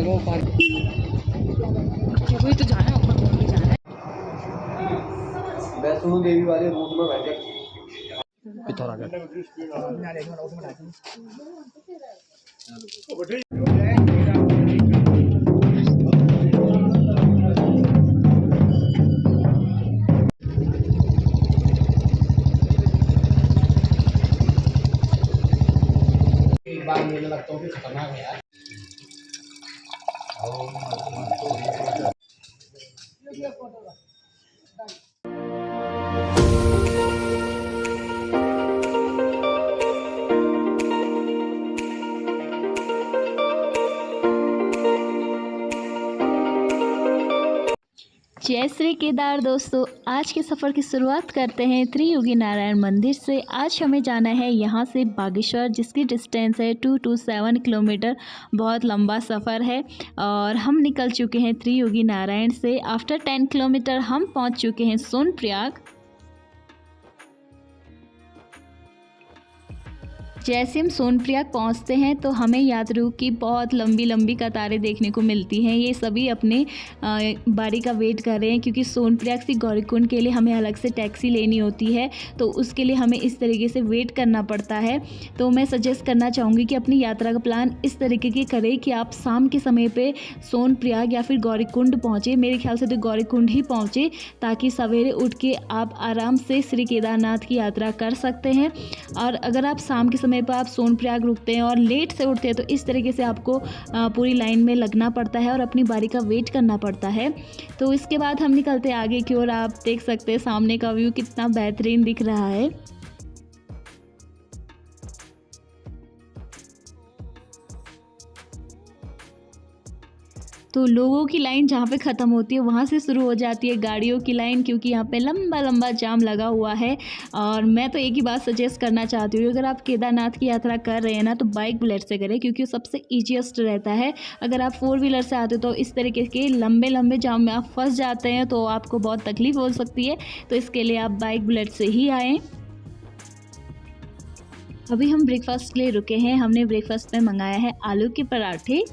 रो park वही तो जाना है, ऊपर घूमने जाना है। वैष्णो देवी वाले रूट में बैठे पिथौरागढ़। एक बार मेरे लगता हूँ कि खतरनाक है यार। जय श्री केदार दोस्तों, आज के सफ़र की शुरुआत करते हैं त्रियोगी नारायण मंदिर से। आज हमें जाना है यहाँ से बागेश्वर, जिसकी डिस्टेंस है 227 किलोमीटर। बहुत लंबा सफ़र है और हम निकल चुके हैं त्रियोगी नारायण से। आफ्टर 10 किलोमीटर हम पहुँच चुके हैं सोनप्रयाग। जैसे हम सोनप्रयाग पहुंचते हैं तो हमें यात्रियों की बहुत लंबी लंबी कतारें देखने को मिलती हैं। ये सभी अपने बारी का वेट कर रहे हैं, क्योंकि सोनप्रयाग से गौरीकुंड के लिए हमें अलग से टैक्सी लेनी होती है, तो उसके लिए हमें इस तरीके से वेट करना पड़ता है। तो मैं सजेस्ट करना चाहूँगी कि अपनी यात्रा का प्लान इस तरीके की करें कि आप शाम के समय पर सोनप्रयाग या फिर गौरीकुंड पहुँचे। मेरे ख्याल से तो गौरीकुंड ही पहुँचे, ताकि सवेरे उठ के आप आराम से श्री केदारनाथ की यात्रा कर सकते हैं। और अगर आप शाम के समय पर आप सोनप्रयाग रुकते हैं और लेट से उठते हैं तो इस तरीके से आपको पूरी लाइन में लगना पड़ता है और अपनी बारी का वेट करना पड़ता है। तो इसके बाद हम निकलते हैं आगे की ओर। आप देख सकते हैं सामने का व्यू कितना बेहतरीन दिख रहा है। तो लोगों की लाइन जहाँ पे ख़त्म होती है वहाँ से शुरू हो जाती है गाड़ियों की लाइन, क्योंकि यहाँ पे लंबा लंबा जाम लगा हुआ है। और मैं तो एक ही बात सजेस्ट करना चाहती हूँ, अगर आप केदारनाथ की यात्रा कर रहे हैं ना तो बाइक बुलेट से करें, क्योंकि सबसे ईजीएस्ट रहता है। अगर आप 4 व्हीलर से आते हो तो इस तरीके के लंबे लंबे जाम में आप फंस जाते हैं, तो आपको बहुत तकलीफ हो सकती है। तो इसके लिए आप बाइक बुलेट से ही आएँ। अभी हम ब्रेकफास्ट के लिए रुके हैं। हमने ब्रेकफास्ट में मंगाया है आलू के पराठे।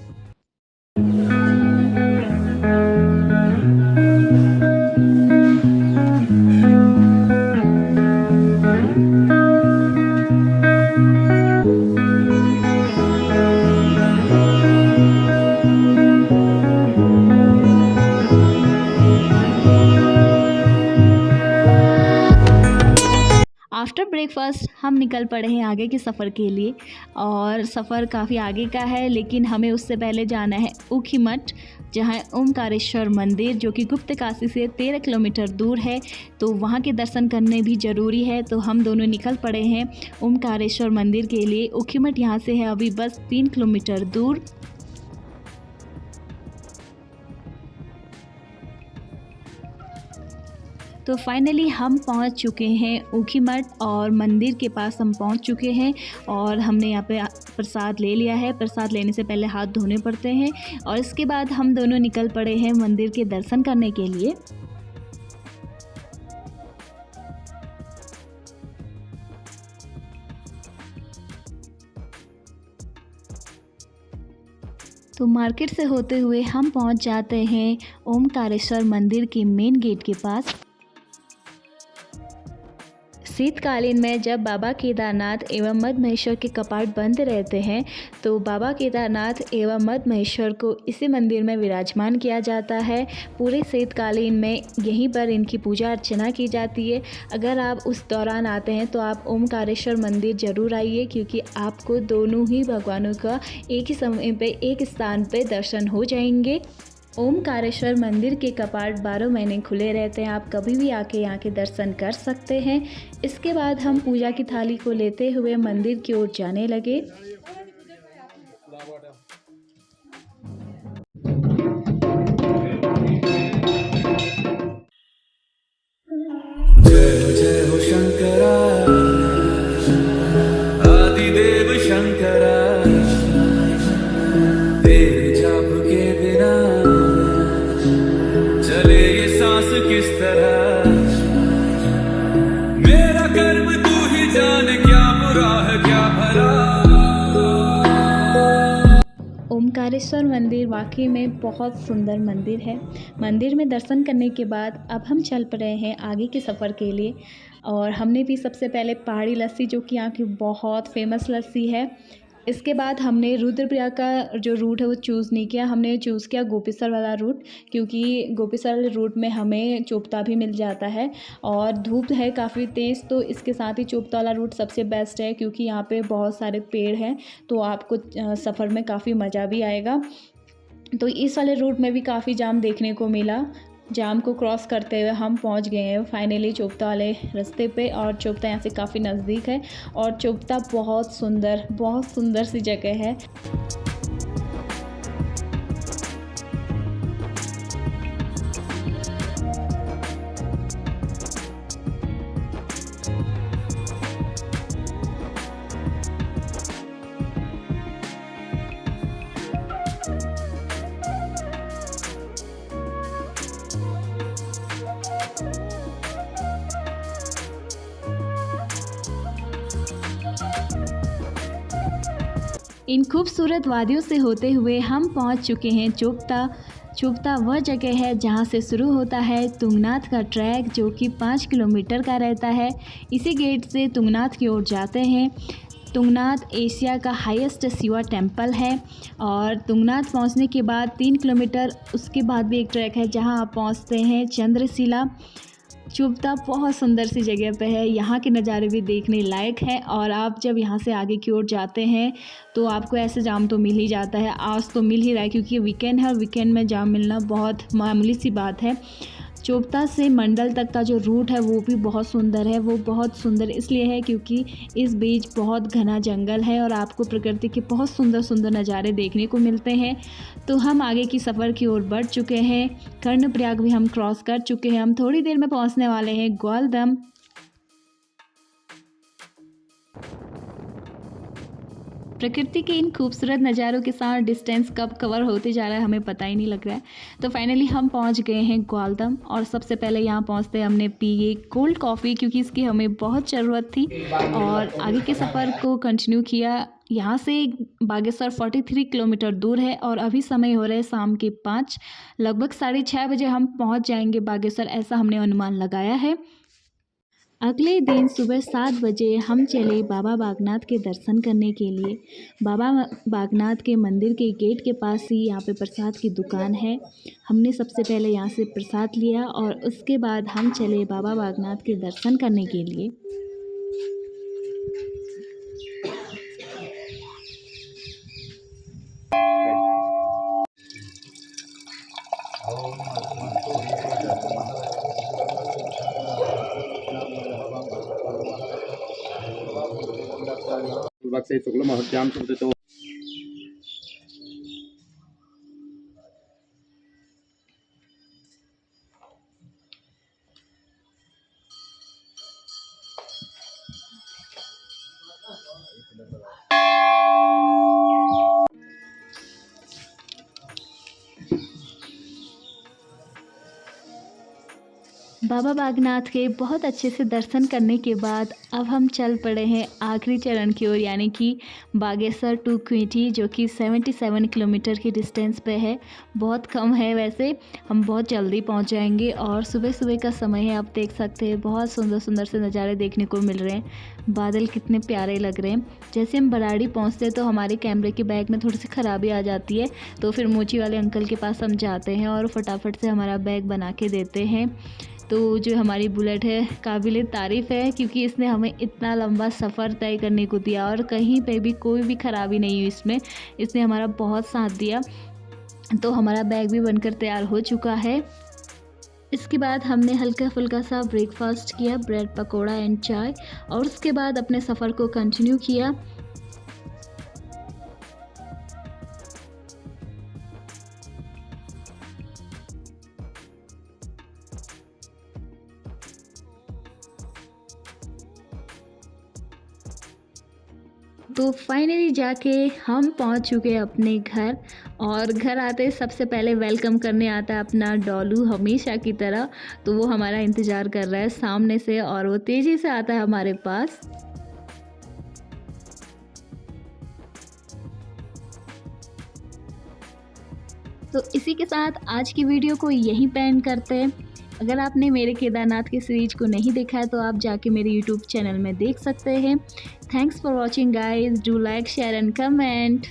आफ्टर ब्रेकफास्ट हम निकल पड़े हैं आगे के सफ़र के लिए। और सफ़र काफ़ी आगे का है, लेकिन हमें उससे पहले जाना है ऊखीमठ, जहाँ ओमकारेश्वर मंदिर, जो कि गुप्त काशी से 13 किलोमीटर दूर है। तो वहाँ के दर्शन करने भी ज़रूरी है। तो हम दोनों निकल पड़े हैं ओमकारेश्वर मंदिर के लिए। ऊखीमठ यहाँ से है अभी बस 3 किलोमीटर दूर। तो फाइनली हम पहुंच चुके हैं ऊखीमठ, और मंदिर के पास हम पहुंच चुके हैं। और हमने यहाँ पे प्रसाद ले लिया है। प्रसाद लेने से पहले हाथ धोने पड़ते हैं, और इसके बाद हम दोनों निकल पड़े हैं मंदिर के दर्शन करने के लिए। तो मार्केट से होते हुए हम पहुंच जाते हैं ओमकारेश्वर मंदिर के मेन गेट के पास। शीतकालीन में जब बाबा केदारनाथ एवं मद्द महेश्वर के कपाट बंद रहते हैं, तो बाबा केदारनाथ एवं मद्द महेश्वर को इसी मंदिर में विराजमान किया जाता है। पूरे शीतकालीन में यहीं पर इनकी पूजा अर्चना की जाती है। अगर आप उस दौरान आते हैं तो आप ओमकारेश्वर मंदिर ज़रूर आइए, क्योंकि आपको दोनों ही भगवानों का एक ही समय पे एक स्थान पे दर्शन हो जाएंगे। ओमकारेश्वर मंदिर के कपाट 12 महीने खुले रहते हैं। आप कभी भी आके यहाँ के दर्शन कर सकते हैं। इसके बाद हम पूजा की थाली को लेते हुए मंदिर की ओर जाने लगे। जय जय हो शंकरा, आदिदेव शंकरा, तेरे जाप के बिना चले ये सांस किस तरह। मेरा कर्म तू ही जाने, क्या बुरा है क्या भला। ओंकारेश्वर मंदिर वाकई में बहुत सुंदर मंदिर है। मंदिर में दर्शन करने के बाद अब हम चल पड़े हैं आगे के सफ़र के लिए। और हमने भी सबसे पहले पहाड़ी लस्सी, जो कि यहाँ की बहुत फेमस लस्सी है। इसके बाद हमने रुद्रप्रयाग का जो रूट है वो चूज़ नहीं किया, हमने चूज़ किया गोपेसर वाला रूट, क्योंकि गोपेसर वाले रूट में हमें चोपता भी मिल जाता है और धूप है काफ़ी तेज़, तो इसके साथ ही चोपता वाला रूट सबसे बेस्ट है, क्योंकि यहाँ पे बहुत सारे पेड़ हैं तो आपको सफ़र में काफ़ी मज़ा भी आएगा। तो इस वाले रूट में भी काफ़ी जाम देखने को मिला। जाम को क्रॉस करते हुए हम पहुंच गए हैं फाइनली चोपता वाले रास्ते पे। और चोपता यहाँ से काफ़ी नज़दीक है और चोपता बहुत सुंदर सी जगह है। इन खूबसूरत वादियों से होते हुए हम पहुंच चुके हैं चोपता। चोपता वह जगह है जहां से शुरू होता है तुंगनाथ का ट्रैक, जो कि 5 किलोमीटर का रहता है। इसी गेट से तुंगनाथ की ओर जाते हैं। तुंगनाथ एशिया का हाईएस्ट शिवा टेम्पल है। और तुंगनाथ पहुंचने के बाद 3 किलोमीटर उसके बाद भी एक ट्रैक है जहां आप पहुंचते हैं चंद्रशिला। चोपता बहुत सुंदर सी जगह पे है, यहाँ के नज़ारे भी देखने लायक है। और आप जब यहाँ से आगे की ओर जाते हैं तो आपको ऐसे जाम तो मिल ही जाता है, आज तो मिल ही रहा है क्योंकि वीकेंड है और वीकेंड में जाम मिलना बहुत मामूली सी बात है। चोपता से मंडल तक का जो रूट है वो भी बहुत सुंदर है। वो बहुत सुंदर इसलिए है क्योंकि इस बीच बहुत घना जंगल है और आपको प्रकृति के बहुत सुंदर नज़ारे देखने को मिलते हैं। तो हम आगे की सफ़र की ओर बढ़ चुके हैं। कर्णप्रयाग भी हम क्रॉस कर चुके हैं। हम थोड़ी देर में पहुंचने वाले हैं ग्वालदम। प्रकृति के इन खूबसूरत नज़ारों के साथ डिस्टेंस कब कवर होते जा रहा है हमें पता ही नहीं लग रहा है। तो फाइनली हम पहुंच गए हैं ग्वालदम। और सबसे पहले यहाँ पहुंचते हमने पी कोल्ड कॉफ़ी, क्योंकि इसकी हमें बहुत ज़रूरत थी। और आगे के सफ़र को कंटिन्यू किया। यहाँ से बागेश्वर 43 किलोमीटर दूर है और अभी समय हो रहा है शाम के 5, लगभग 6:30 बजे हम पहुँच जाएंगे बागेश्वर, ऐसा हमने अनुमान लगाया है। अगले दिन सुबह 7 बजे हम चले बाबा बागनाथ के दर्शन करने के लिए। बाबा बागनाथ के मंदिर के गेट के पास ही यहाँ पे प्रसाद की दुकान है। हमने सबसे पहले यहाँ से प्रसाद लिया और उसके बाद हम चले बाबा बागनाथ के दर्शन करने के लिए। से शुक्ल महत्याम सुब्दतो बाबा बागनाथ के बहुत अच्छे से दर्शन करने के बाद अब हम चल पड़े हैं आखिरी चरण की ओर, यानी कि बागेश्वर टू क्वेटी, जो कि 77 किलोमीटर की डिस्टेंस पे है। बहुत कम है वैसे, हम बहुत जल्दी पहुंच जाएंगे। और सुबह सुबह का समय है, आप देख सकते हैं बहुत सुंदर से नज़ारे देखने को मिल रहे हैं। बादल कितने प्यारे लग रहे हैं। जैसे हम बराड़ी पहुँचते हैं तो हमारे कैमरे के बैग में थोड़ी सी ख़राबी आ जाती है, तो फिर मोची वाले अंकल के पास हम जाते हैं और फटाफट से हमारा बैग बना के देते हैं। तो जो हमारी बुलेट है काबिल तारीफ़ है, क्योंकि इसने हमें इतना लंबा सफ़र तय करने को दिया और कहीं पे भी कोई भी ख़राबी नहीं हुई इसमें। इसने हमारा बहुत साथ दिया। तो हमारा बैग भी बनकर तैयार हो चुका है। इसके बाद हमने हल्का फुल्का सा ब्रेकफास्ट किया, ब्रेड पकौड़ा एंड चाय, और उसके बाद अपने सफ़र को कंटिन्यू किया। तो फाइनली जाके हम पहुंच चुके हैं अपने घर। और घर आते सबसे पहले वेलकम करने आता है अपना डॉलू, हमेशा की तरह। तो वो हमारा इंतज़ार कर रहा है सामने से और वो तेज़ी से आता है हमारे पास। तो इसी के साथ आज की वीडियो को यहीं पे एंड करते हैं। अगर आपने मेरे केदारनाथ की सीरीज को नहीं देखा है तो आप जाके मेरे यूट्यूब चैनल में देख सकते हैं। Thanks for watching guys, do like share and comment.